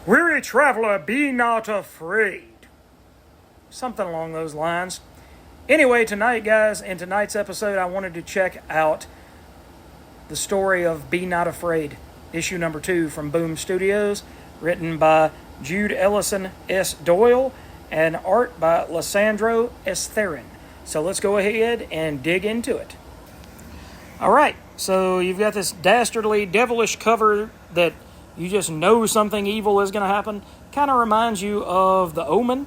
Weary traveler, be not afraid. Something along those lines. Anyway, tonight, guys, in tonight's episode, I wanted to check out the story of Be Not Afraid, issue number 2 from Boom Studios, written by Jude, Ellison, S. Doyle, and art by Lisandro Estherren. So let's go ahead and dig into it. All right, so you've got this dastardly, devilish cover that you just know something evil is going to happen. Kind of reminds you of The Omen.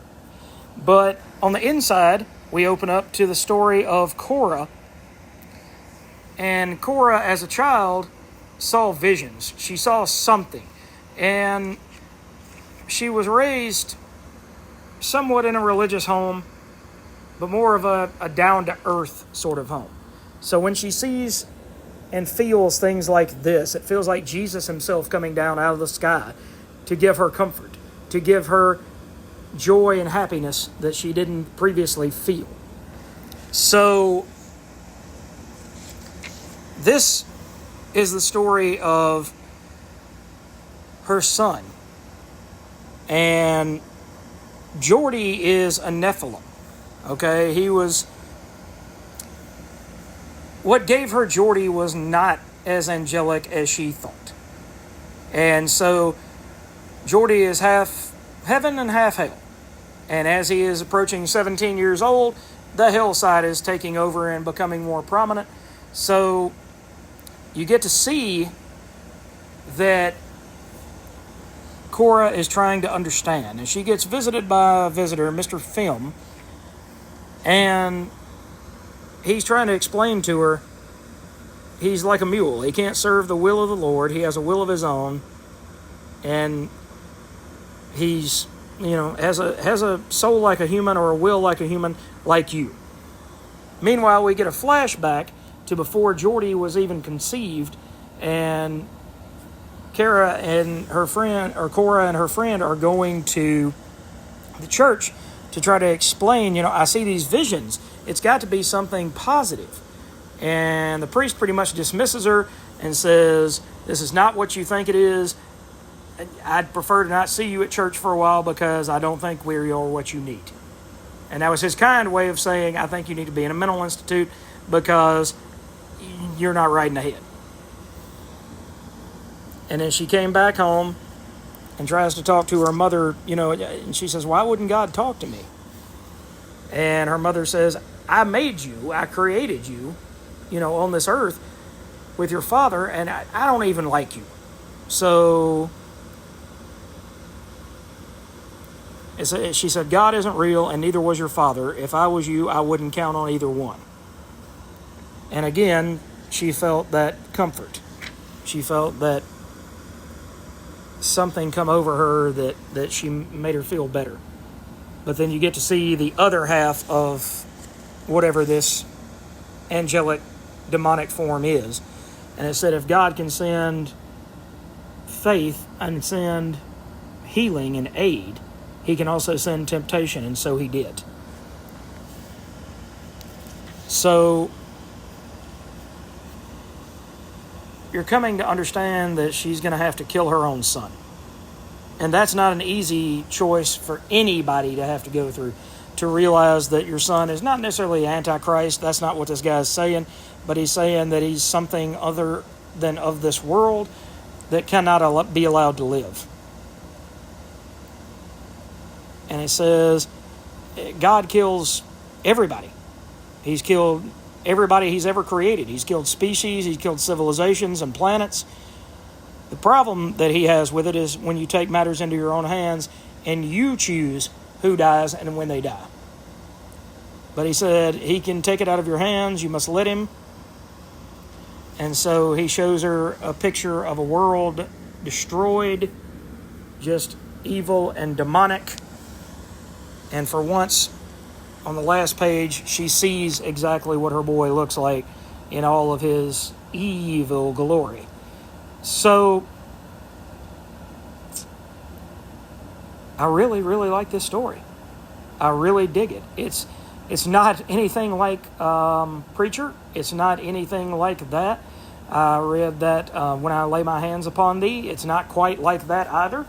But on the inside, we open up to the story of Cora. And Cora, as a child, saw visions. She saw something. And she was raised somewhat in a religious home, but more of a down-to-earth sort of home. So when she sees and feels things like this, it feels like Jesus himself coming down out of the sky to give her comfort, to give her joy and happiness that she didn't previously feel. So this is the story of her son. And Jordy is a Nephilim. Okay, what gave her Jordy was not as angelic as she thought. And so Jordy is half heaven and half hell. And as he is approaching 17 years old, the hell side is taking over and becoming more prominent. So you get to see that Cora is trying to understand. And she gets visited by a visitor, Mr. Film, and he's trying to explain to her he's like a mule. He can't serve the will of the Lord. He has a will of his own. And he's, has a soul like a human or a will like a human, like you. Meanwhile, we get a flashback to before Jordy was even conceived, and Cora and her friend are going to the church to try to explain, I see these visions. It's got to be something positive. And the priest pretty much dismisses her and says, this is not what you think it is. I'd prefer to not see you at church for a while because I don't think we are what you need. And that was his kind way of saying, I think you need to be in a mental institute because you're not right in the head. And then she came back home and tries to talk to her mother, and she says, why wouldn't God talk to me? And her mother says, I made you, I created you, on this earth with your father, and I don't even like you. So she said, God isn't real, and neither was your father. If I was you, I wouldn't count on either one. And again, she felt that comfort. She felt that something come over her that she made her feel better. But then you get to see the other half of whatever this angelic demonic form is. And it said if God can send faith and send healing and aid, he can also send temptation, and so he did. So you're coming to understand that she's going to have to kill her own son. And that's not an easy choice for anybody to have to go through, to realize that your son is not necessarily Antichrist. That's not what this guy's saying, but he's saying that he's something other than of this world that cannot be allowed to live. And it says God kills everybody. He's killed everybody he's ever created. He's killed species, he's killed civilizations and planets. The problem that he has with it is when you take matters into your own hands and you choose who dies and when they die. But he said he can take it out of your hands, you must let him. And so he shows her a picture of a world destroyed, just evil and demonic. And for once, on the last page, she sees exactly what her boy looks like in all of his evil glory. So, I really, really like this story. I really dig it. It's not anything like Preacher. It's not anything like that. I read that When I Lay My Hands Upon Thee. It's not quite like that either.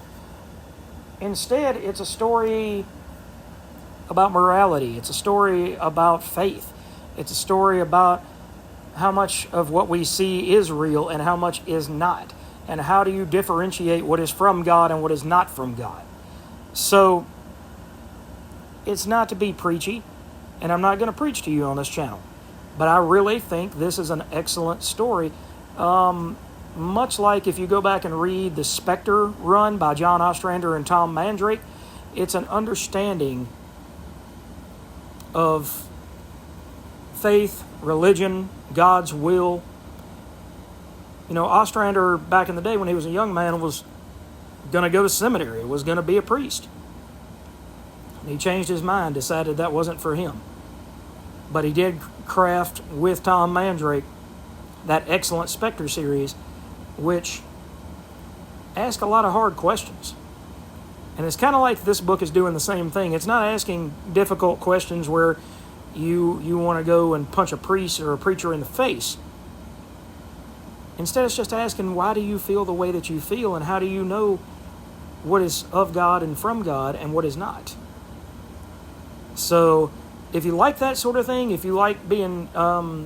Instead, it's a story about morality. It's a story about faith. It's a story about how much of what we see is real and how much is not. And how do you differentiate what is from God and what is not from God? So, it's not to be preachy, and I'm not going to preach to you on this channel. But I really think this is an excellent story. Much like if you go back and read the Spectre run by John Ostrander and Tom Mandrake, it's an understanding of faith, religion, God's will. You know, Ostrander, back in the day when he was a young man, was going to go to seminary, was going to be a priest. And he changed his mind, decided that wasn't for him. But he did craft, with Tom Mandrake, that excellent Spectre series, which ask a lot of hard questions. And it's kind of like this book is doing the same thing. It's not asking difficult questions where you want to go and punch a priest or a preacher in the face. Instead, it's just asking, why do you feel the way that you feel, and how do you know what is of God and from God and what is not? So, if you like that sort of thing, if you like being, I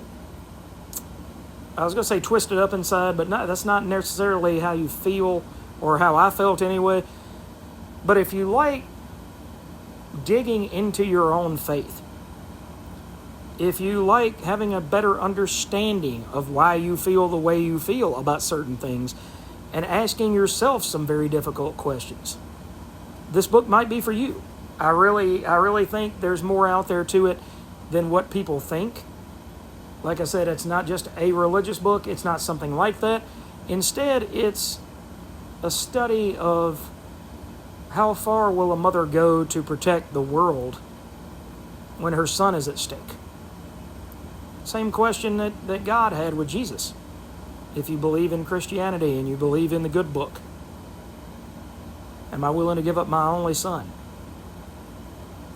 was going to say twisted up inside, but that's not necessarily how you feel, or how I felt anyway. But if you like digging into your own faith, if you like having a better understanding of why you feel the way you feel about certain things, and asking yourself some very difficult questions, this book might be for you. I really think there's more out there to it than what people think. Like I said, it's not just a religious book. It's not something like that. Instead, it's a study of how far will a mother go to protect the world when her son is at stake. Same question that God had with Jesus. If you believe in Christianity and you believe in the good book, am I willing to give up my only son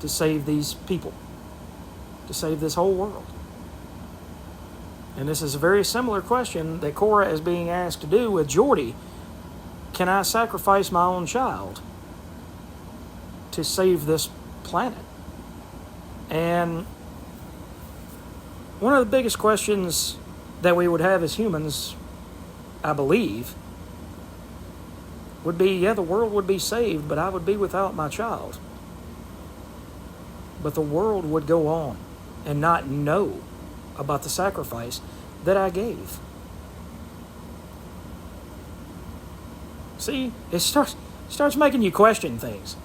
to save these people, to save this whole world? And this is a very similar question that Cora is being asked to do with Geordie. Can I sacrifice my own child to save this planet? And one of the biggest questions that we would have as humans, I believe, would be, yeah, the world would be saved, but I would be without my child. But the world would go on and not know about the sacrifice that I gave. See, it starts making you question things.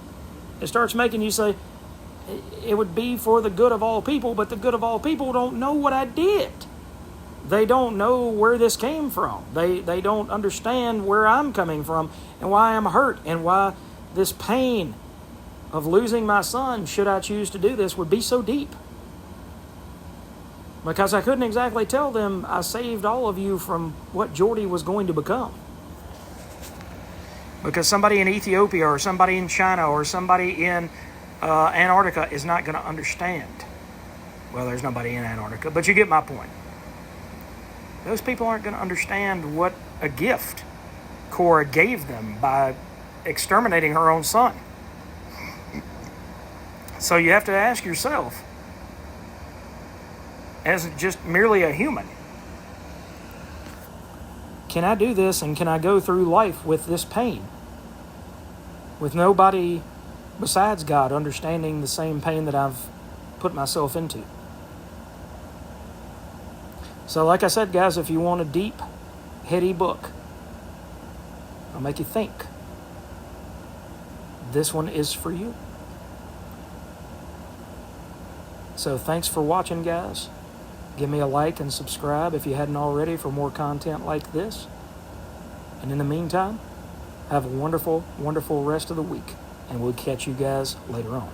It starts making you say, it would be for the good of all people, but the good of all people don't know what I did. They don't know where this came from. They don't understand where I'm coming from and why I'm hurt and why this pain of losing my son, should I choose to do this, would be so deep. Because I couldn't exactly tell them I saved all of you from what Geordie was going to become. Because somebody in Ethiopia or somebody in China or somebody in Antarctica is not going to understand. Well, there's nobody in Antarctica, but you get my point. Those people aren't going to understand what a gift Cora gave them by exterminating her own son. So you have to ask yourself, as just merely a human, can I do this, and can I go through life with this pain? With nobody besides God understanding the same pain that I've put myself into. So like I said, guys, if you want a deep, heady book, it'll make you think, this one is for you. So thanks for watching, guys. Give me a like and subscribe if you hadn't already for more content like this. And in the meantime, have a wonderful, wonderful rest of the week. And we'll catch you guys later on.